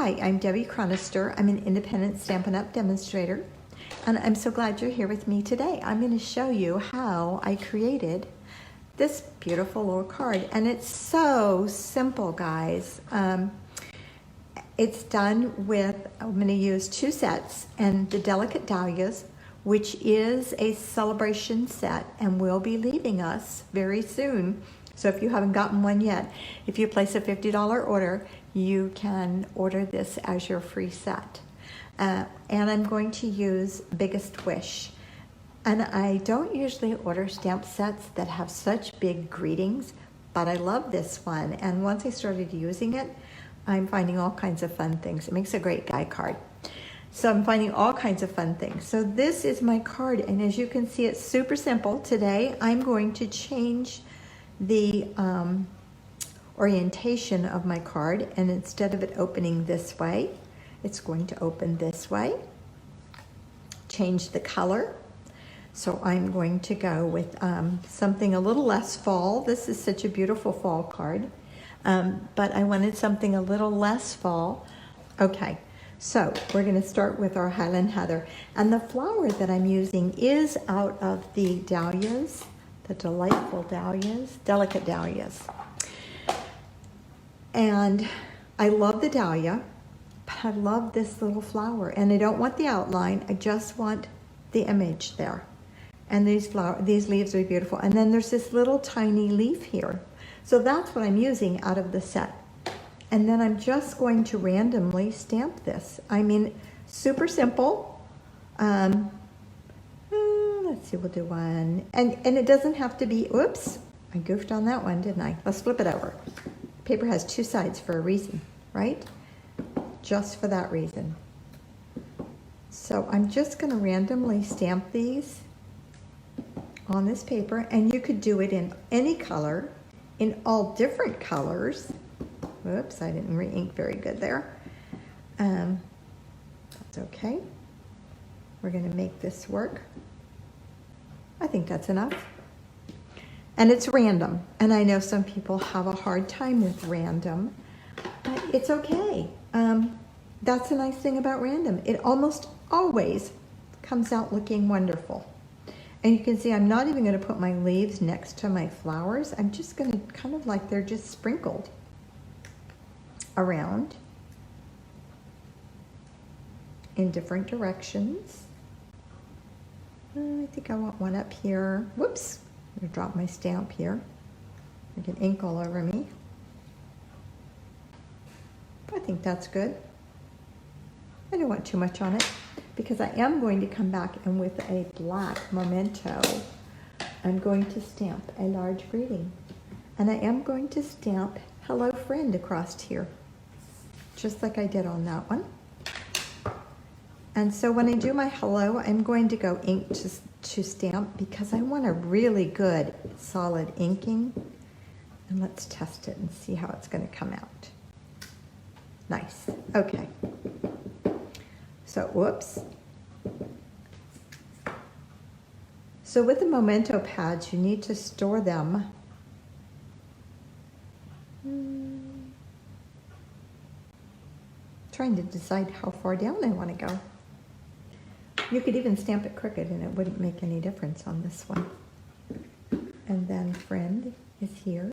Hi, I'm Debbie Chronister. I'm an independent Stampin' Up! Demonstrator, and I'm so glad you're here with me today. I'm going to show you how I created this beautiful little card, and it's so simple, guys. It's done with, I'm going to use 2 sets, and the Delicate Dahlias, which is a Sale-A-Bration set, and will be leaving us very soon. So if you haven't gotten one yet, if you place a $50 order, you can order this as your free set. And I'm going to use Biggest Wish. And I don't usually order stamp sets that have such big greetings, but I love this one. And once I started using it, I'm finding all kinds of fun things. It makes a great guide card. So I'm finding all kinds of fun things. So this is my card, and as you can see, it's super simple. Today, I'm going to change the orientation of my card, and instead of it opening this way, it's going to open this way. Change the color. So I'm going to go with something a little less fall. This is such a beautiful fall card, but I wanted something a little less fall. Okay, so we're going to start with our Highland Heather, and the flower that I'm using is out of the dahlias, the delightful dahlias, Delicate Dahlias. And I love the dahlia, but I love this little flower, and I don't want the outline, I just want the image there. And these leaves are beautiful. And then there's this little tiny leaf here. So that's what I'm using out of the set. And then I'm just going to randomly stamp this. I mean, super simple. Let's see, we'll do one. And it doesn't have to be, oops, I goofed on that one, didn't I? Let's flip it over. Paper has 2 sides for a reason, right? Just for that reason. So I'm just gonna randomly stamp these on this paper, and you could do it in any color, in all different colors. Whoops, I didn't re-ink very good there. That's okay. We're gonna make this work. I think that's enough. And it's random, and I know some people have a hard time with random, but it's okay. That's the nice thing about random. It almost always comes out looking wonderful. And you can see I'm not even going to put my leaves next to my flowers. I'm just going to kind of like they're just sprinkled around in different directions. I think I want one up here. Whoops, I'm going to drop my stamp here. I get ink all over me. I think that's good. I don't want too much on it, because I am going to come back, and with a black memento, I'm going to stamp a large greeting. And I am going to stamp Hello Friend across here, just like I did on that one. And so when I do my hello, I'm going to go ink to stamp, because I want a really good solid inking. And let's test it and see how it's going to come out. Nice. Okay. So, whoops. So with the memento pads, you need to store them. Trying to decide how far down I want to go. You could even stamp it crooked and it wouldn't make any difference on this one. And then friend is here.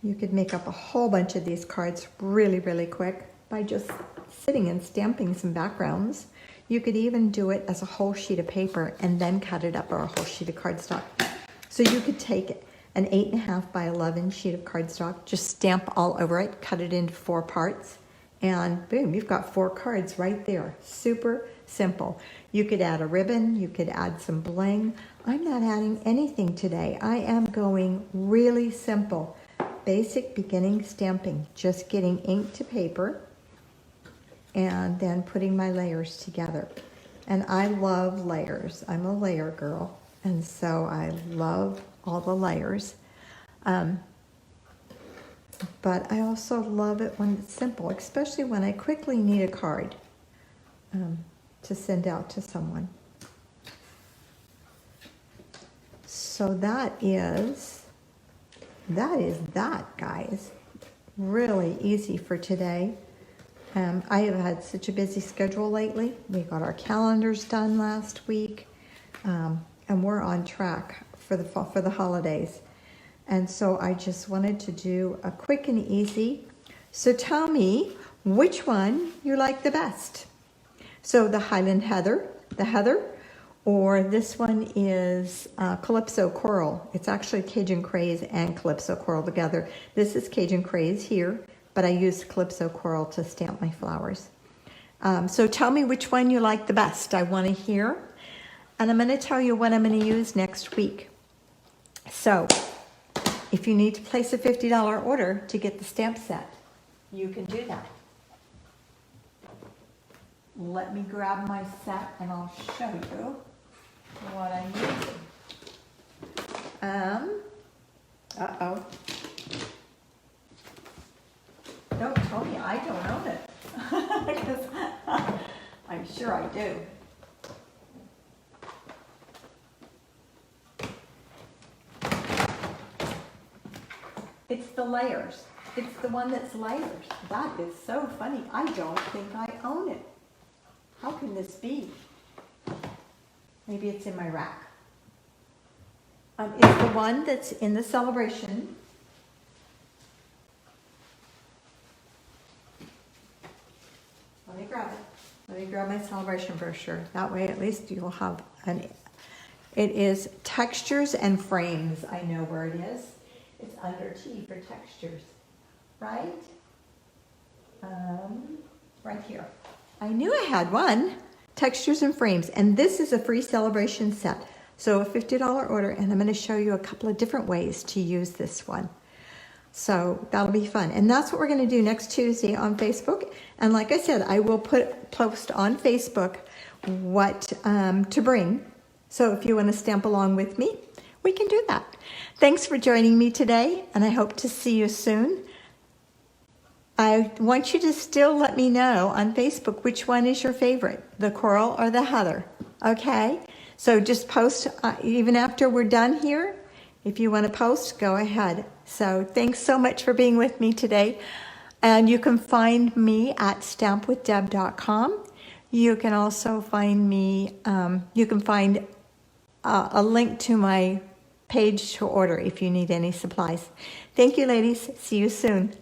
You could make up a whole bunch of these cards really, really quick by just sitting and stamping some backgrounds. You could even do it as a whole sheet of paper and then cut it up, or a whole sheet of cardstock. So you could take an 8.5 by 11 sheet of cardstock, just stamp all over it, cut it into 4 parts, and boom, you've got 4 cards right there. Super simple. You could add a ribbon, you could add some bling. I'm not adding anything today. I am going really simple. Basic beginning stamping, just getting ink to paper and then putting my layers together. And I love layers. I'm a layer girl, and so I love all the layers. But I also love it when it's simple, especially when I quickly need a card to send out to someone. So that is that, guys. Really easy for today. I have had such a busy schedule lately. We got our calendars done last week, and we're on track for the holidays. And so I just wanted to do a quick and easy. So tell me which one you like the best. So the Highland Heather, or this one is Calypso Coral. It's actually Cajun Craze and Calypso Coral together. This is Cajun Craze here, but I used Calypso Coral to stamp my flowers. So tell me which one you like the best. I want to hear. And I'm going to tell you what I'm going to use next week. So if you need to place a $50 order to get the stamp set, you can do that. Let me grab my set and I'll show you what I'm using. Uh-oh. Don't tell me I don't own it. Because I'm sure I do. It's the layers. It's the one that's layers. That is so funny. I don't think I own it. How can this be? Maybe it's in my rack. It's the one that's in the Sale-A-Bration. Let me grab it. Let me grab my Sale-A-Bration brochure. That way at least you'll have it is Textures and Frames. I know where it is. It's under T for textures, right? Right here. I knew I had one, Textures and Frames, and this is a free Sale-A-Bration set. So a $50 order, and I'm going to show you a couple of different ways to use this one. So that'll be fun. And that's what we're going to do next Tuesday on Facebook. And like I said, I will post on Facebook what to bring. So if you want to stamp along with me, we can do that. Thanks for joining me today, and I hope to see you soon. I want you to still let me know on Facebook which one is your favorite, the coral or the heather, okay? So just post even after we're done here. If you want to post, go ahead. So thanks so much for being with me today. And you can find me at stampwithdeb.com. You can also find me, you can find a link to my page to order if you need any supplies. Thank you, ladies. See you soon.